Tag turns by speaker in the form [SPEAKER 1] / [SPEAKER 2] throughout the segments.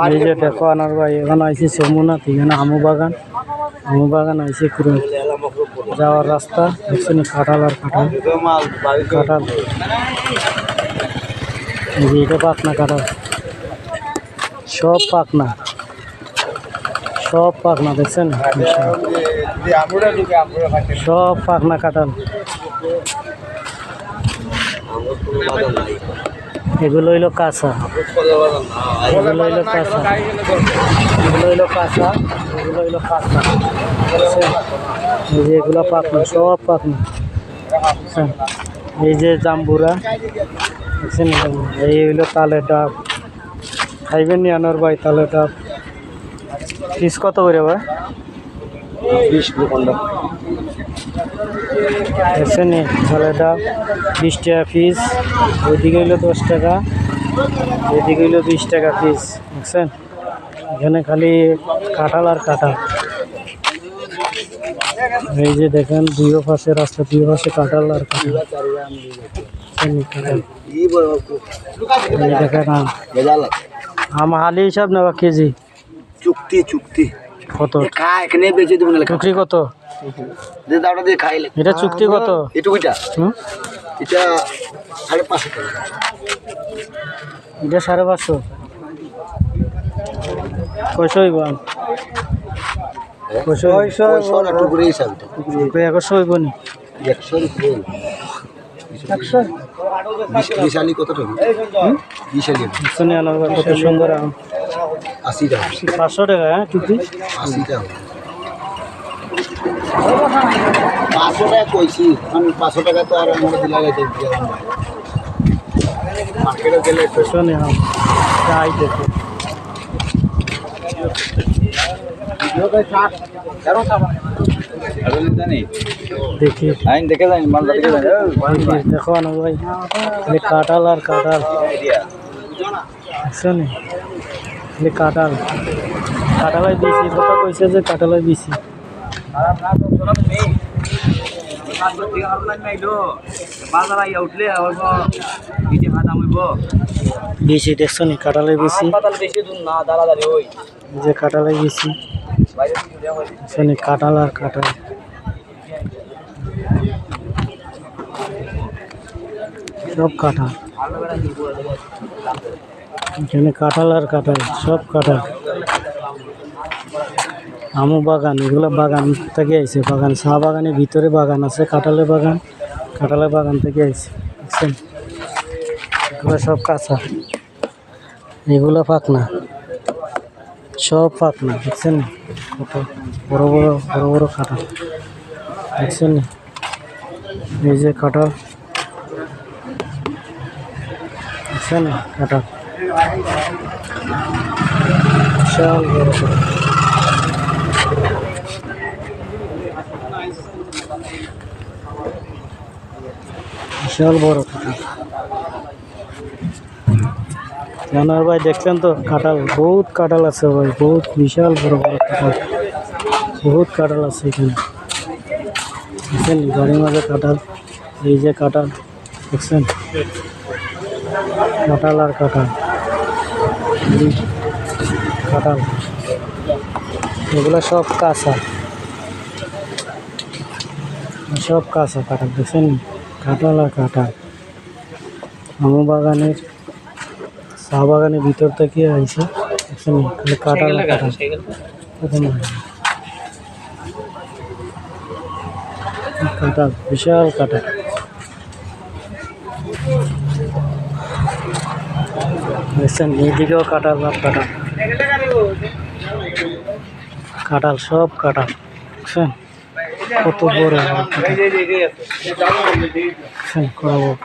[SPEAKER 1] এই যে দেখো আনার ভাই এখানে আইসি যমুনা এখানে আমু বাগান আইসি করে যাওয়ার রাস্তা দেখছেন কাঁঠাল আর কাঁঠাল এই যে এটা পাকনা কাঁঠাল সব পাকনা দেখছেন সব পাকনা কাঁঠাল এগুলো হইলো কাঁচা এগুলো হইলো কাঁচা এই যে এগুলো পাকনা সব পাকনা এই যে জাম্বুরা দেখছেন এই হইলো তালের ডাব খাইবেন নি আনার ভাই তালের ডাব পিস কত করে ভাই 20 দেখছেন নি তালের ডাব 20 টাকা পিস ওইদিকে হইলো 10 টাকা এদিকে হইলো 20 টাকা পিস দেখছেন এখানে খালি কাঁঠাল আর কাঁঠাল এই যে দেখেন দুই পাশে রাস্তা দুই পাশে কাঁঠাল আর কাঁঠাল দেখেন আম হালি হিসাব নেওয়া কেজি
[SPEAKER 2] চুক্তি
[SPEAKER 1] কত
[SPEAKER 2] এখানে বেঁচে দেবো
[SPEAKER 1] চুক্তি কত
[SPEAKER 2] দিয়ে খাইলে
[SPEAKER 1] এটা চুক্তি কত
[SPEAKER 2] এটুকুটা এটা 550 টাকা
[SPEAKER 1] এটা 550 কয়শো হইব কয়শো 100 হইব নি
[SPEAKER 2] 100 কত টাকা
[SPEAKER 1] 20 কত সুন্দর আম
[SPEAKER 2] 80 টাকা
[SPEAKER 1] 500 টাকা হ্যাঁ চুক্তি
[SPEAKER 2] 80 টাকা 500 টাকা কইছি আমি 500 টাকা তো আর আমার দিলা গেছে মার্কেটে গেলে
[SPEAKER 1] শুনে আম চাই দেখো দেখি দেখো না ভাই কাঁঠাল আর কাঁঠাল শুনে কাঁঠালাই দিয়েছি কথা কইছে যে কাঁঠালাই দিয়েছি দিয়েছি দেখছো নি কাঁঠালাই দিয়েছি যে কাঁঠালাই দিয়েছি কাঁঠাল আর কাঁঠাল সব কাঁঠাল এখানে কাঁঠাল আর কাঁঠাল সব কাঁঠাল আমু বাগান এগুলো বাগান থেকে আইছে বাগান চা বাগানের ভিতরে বাগান আছে কাঁঠালের বাগান থেকে আইছে দেখছেন এগুলো সব কাঁচা এগুলো পাকনা সব পাকনা দেখছেন কত বড় বড় কাঁঠাল দেখছেন এই যে কাঁঠাল দেখছেন কাঁঠাল বিশাল বড় বিশাল বড় কাঁঠাল জানার ভাই দেখলেন তো কাঁঠাল বহুত কাঁঠাল আছে ভাই বহুত বিশাল বড় কাঁঠাল বহুত কাঁঠাল আছে এখানে দেখছেন গাড়ির মাঝে কাঁঠাল এই যে কাঁঠাল দেখছেন কাঁঠাল আর কাঁঠাল এগুলো সব কাঁচা কাঁঠাল দেখছেন কাঁঠাল আর কাঁঠাল আমু বাগানের চা বাগানের ভিতর থেকে আইছে দেখছেন কাঁঠাল আর কাঁঠাল কাঁঠাল বিশাল কাঁঠাল দেখছেন এইদিকেও কাঁঠাল আর কাঁঠাল সব কাঁঠাল দেখছেন কত বড়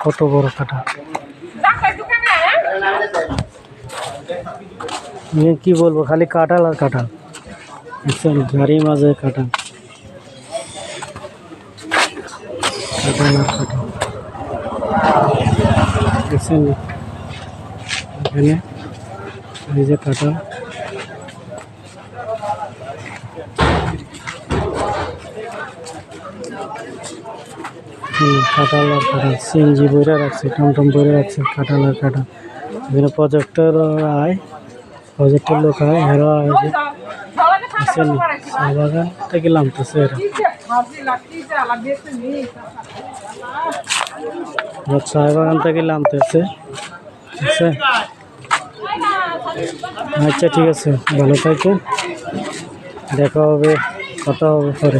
[SPEAKER 1] কত বড় কাঁঠাল কি বলবো খালি কাঁঠাল আর কাঁঠাল দেখছেন গাড়ির মাঝে কাঁঠাল দেখছেন এখানে এই যে কাঁঠাল কাঁঠাল আর কাঁঠাল সিএনজি বইরা রাখছে টমটম বইরা রাখছে কাঁঠাল আর কাঁঠাল এখানে প্রজেক্টর আয়, প্রজেক্টের লোক আয়, হেরো আয় যে বুঝছেন নি? চা বাগান থেকে নামতেছে এরা। এরা চা বাগান থেকে নামতেছে, বুঝছে? আচ্ছা ঠিক আছে, ভালো থাকেন, দেখা হবে, কথা হবে পরে।